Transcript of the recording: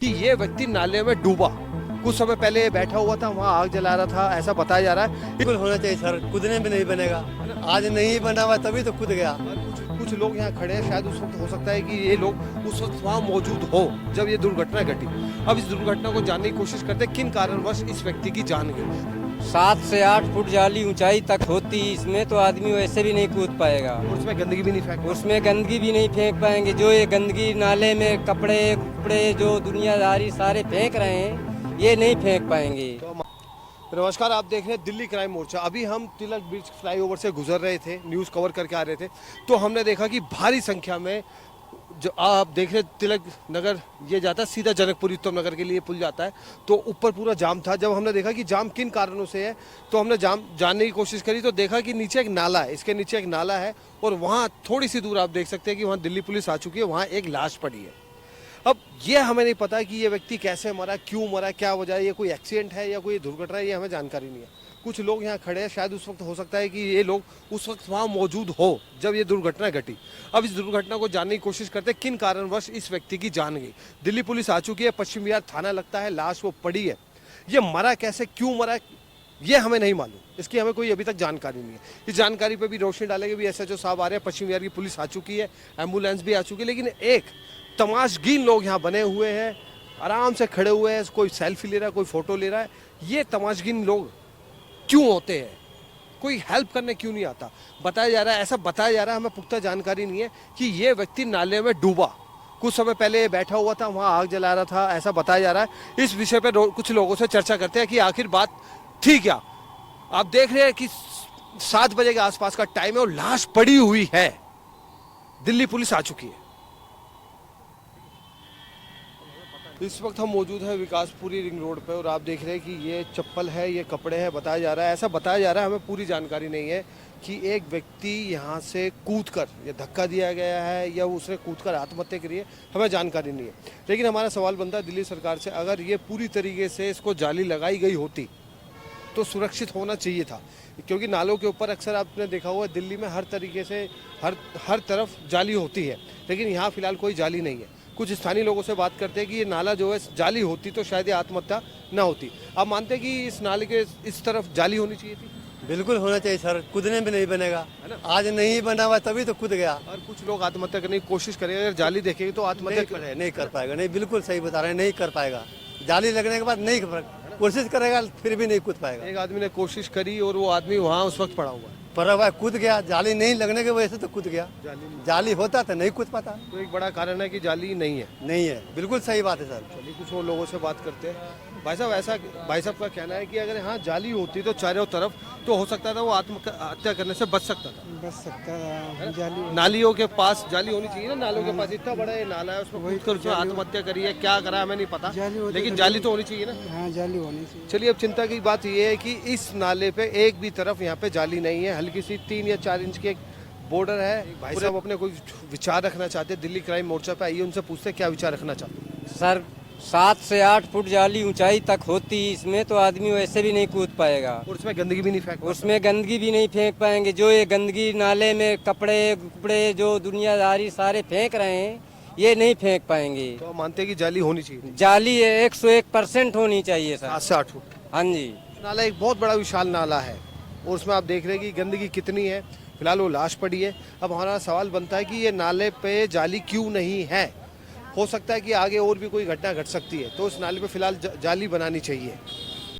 कि ये व्यक्ति नाले में डूबा। कुछ समय पहले ये बैठा हुआ था, वहाँ आग जला रहा था, ऐसा बताया जा रहा है। बिल्कुल होना चाहिए सर, कूदने में नहीं बनेगा। आज नहीं बना हुआ तभी तो कूद गया। कुछ लोग यहाँ खड़े हैं, शायद उस वक्त हो सकता है कि ये लोग उस वक्त वहाँ मौजूद हो जब ये दुर्घटना घटी। अब इस दुर्घटना को जानने की कोशिश करते हैं किन कारणवश इस व्यक्ति की जान गई। 7 से 8 फुट जाली ऊंचाई तक होती, इसमें तो आदमी वैसे भी नहीं कूद पाएगा। और उसमें गंदगी भी नहीं फेंक, उसमें गंदगी भी नहीं फेंक पाएंगे। जो ये गंदगी नाले में कपड़े जो दुनियादारी सारे फेंक रहे हैं, ये नहीं फेंक पाएंगे। नमस्कार, आप देख रहे हैं दिल्ली क्राइम मोर्चा। अभी हम तिलक ब्रिज फ्लाईओवर से गुजर रहे थे, न्यूज़ कवर करके आ रहे थे, तो हमने देखा कि भारी संख्या में जो आप देख रहे तिलक नगर ये जाता है सीधा जनकपुरी उत्तम नगर के लिए पुल जाता है, तो ऊपर पूरा जाम था। जब हमने देखा कि जाम किन कारणों से है तो हमने जाम जानने की कोशिश करी, तो देखा कि नीचे एक नाला है, इसके नीचे एक नाला है और वहाँ थोड़ी सी दूर आप देख सकते हैं कि वहाँ दिल्ली पुलिस आ चुकी है, वहाँ एक लाश पड़ी है। अब ये हमें नहीं पता कि ये व्यक्ति कैसे मरा, क्यों मरा, क्या वजह है, ये कोई एक्सीडेंट है या कोई दुर्घटना है, ये हमें जानकारी नहीं है। कुछ लोग यहाँ खड़े हैं, शायद उस वक्त हो सकता है कि ये लोग उस वक्त वहाँ मौजूद हो जब ये दुर्घटना घटी। अब इस दुर्घटना को जानने की कोशिश करते हैं किन कारणवश इस व्यक्ति की जान गई। दिल्ली पुलिस आ चुकी है, पश्चिम विहार थाना लगता है, लाश वो पड़ी है। ये मरा कैसे, क्यों मरा, ये हमें नहीं मालूम, इसकी हमें कोई अभी तक जानकारी नहीं है। इस जानकारी पर भी रोशनी डालेंगे भी SHO साहब आ रहे हैं, पश्चिम विहार की पुलिस आ चुकी है, एम्बुलेंस भी आ चुकी है, लेकिन एक तमाशगीन लोग यहाँ बने हुए हैं, आराम से खड़े हुए हैं, कोई सेल्फी ले रहा है, कोई फोटो ले रहा है। ये तमाशगीन लोग क्यों होते हैं, कोई हेल्प करने क्यों नहीं आता। बताया जा रहा है, ऐसा बताया जा रहा है, हमें पुख्ता जानकारी नहीं है कि ये व्यक्ति नाले में डूबा। कुछ समय पहले ये बैठा हुआ था, वहाँ आग जला रहा था, ऐसा बताया जा रहा है। इस विषय पर कुछ लोगों से चर्चा करते हैं कि आखिर बात थी क्या। आप देख रहे हैं कि 7 बजे के आसपास का टाइम है और लाश पड़ी हुई है। दिल्ली पुलिस आ चुकी है। इस वक्त हम मौजूद हैं विकासपुरी रिंग रोड पर और आप देख रहे हैं कि ये चप्पल है, ये कपड़े हैं, बताया जा रहा है, ऐसा बताया जा रहा है, हमें पूरी जानकारी नहीं है कि एक व्यक्ति यहाँ से कूदकर या धक्का दिया गया है या उसने कूदकर आत्महत्या करी है, हमें जानकारी नहीं है। लेकिन हमारा सवाल बनता है दिल्ली सरकार से, अगर ये पूरी तरीके से इसको जाली लगाई गई होती तो सुरक्षित होना चाहिए था, क्योंकि नालों के ऊपर अक्सर आपने देखा हुआ है दिल्ली में हर तरीके से हर तरफ जाली होती है, लेकिन यहाँ फिलहाल कोई जाली नहीं है। कुछ स्थानीय लोगों से बात करते हैं कि ये नाला जो है जाली होती तो शायद ये आत्महत्या ना होती। आप मानते हैं कि इस नाले के इस तरफ जाली होनी चाहिए थी? बिल्कुल होना चाहिए सर, कूदने में नहीं बनेगा। आज नहीं बना हुआ तभी तो कूद गया। और कुछ लोग आत्महत्या करने की कोशिश करेंगे, अगर जाली देखेंगे तो आत्महत्या नहीं कर पाएगा। नहीं, बिल्कुल सही बता रहे हैं, नहीं कर पाएगा। जाली लगने के बाद नहीं कोशिश करेगा फिर भी नहीं कूद पाएगा। एक आदमी ने कोशिश करी और वो आदमी वहाँ उस वक्त पड़ा हुआ है, पर भाई कूद गया, जाली नहीं लगने की वजह से तो कूद गया। जाली होता तो नहीं कूद पाता। तो एक बड़ा कारण है कि जाली नहीं है। नहीं है, बिल्कुल सही बात है सर। चलिए कुछ और लोगों से बात करते हैं। भाई साहब का कहना है कि अगर यहाँ जाली होती तो चारों तरफ तो हो सकता था वो आत्महत्या करने से बच सकता था। जाली नालियों के पास जाली होनी चाहिए ना, नालों के पास इतना बड़ा ये नाला है, उसमें कूदकर उसने आत्महत्या करी है, क्या करा हमें नहीं पता, लेकिन जाली तो होनी चाहिए ना। हाँ, जाली होनी चाहिए। चलिए, अब चिंता की बात ये है कि इस नाले पे एक भी तरफ यहाँ पे जाली नहीं है, हल्की सी 3 या 4 इंच की एक बॉर्डर है। भाई साहब अपने कोई विचार रखना चाहते हैं दिल्ली क्राइम मोर्चा पे, आइए उनसे पूछते हैं क्या विचार रखना चाहते हैं। सर 7 से 8 फुट जाली ऊंचाई तक होती, इसमें तो आदमी वैसे भी नहीं कूद पाएगा। और उसमें गंदगी भी नहीं फेंक, उसमें गंदगी भी नहीं फेंक पाएंगे। जो ये गंदगी नाले में कपड़े जो दुनियादारी सारे फेंक रहे हैं, ये नहीं फेंक पाएंगे। तो मानते हैं कि जाली होनी चाहिए। जाली 101% होनी चाहिए सर। 7 से 8 फुट हाँ जी। नाला एक बहुत बड़ा विशाल नाला है और उसमें आप देख रहे हैं कि गंदगी कितनी है। फिलहाल वो लाश पड़ी है। अब हमारा सवाल बनता है कि ये नाले पे जाली क्यों नहीं है। हो सकता है कि आगे और भी कोई घटना घट सकती है, तो उस नाले पे फिलहाल जाली बनानी चाहिए।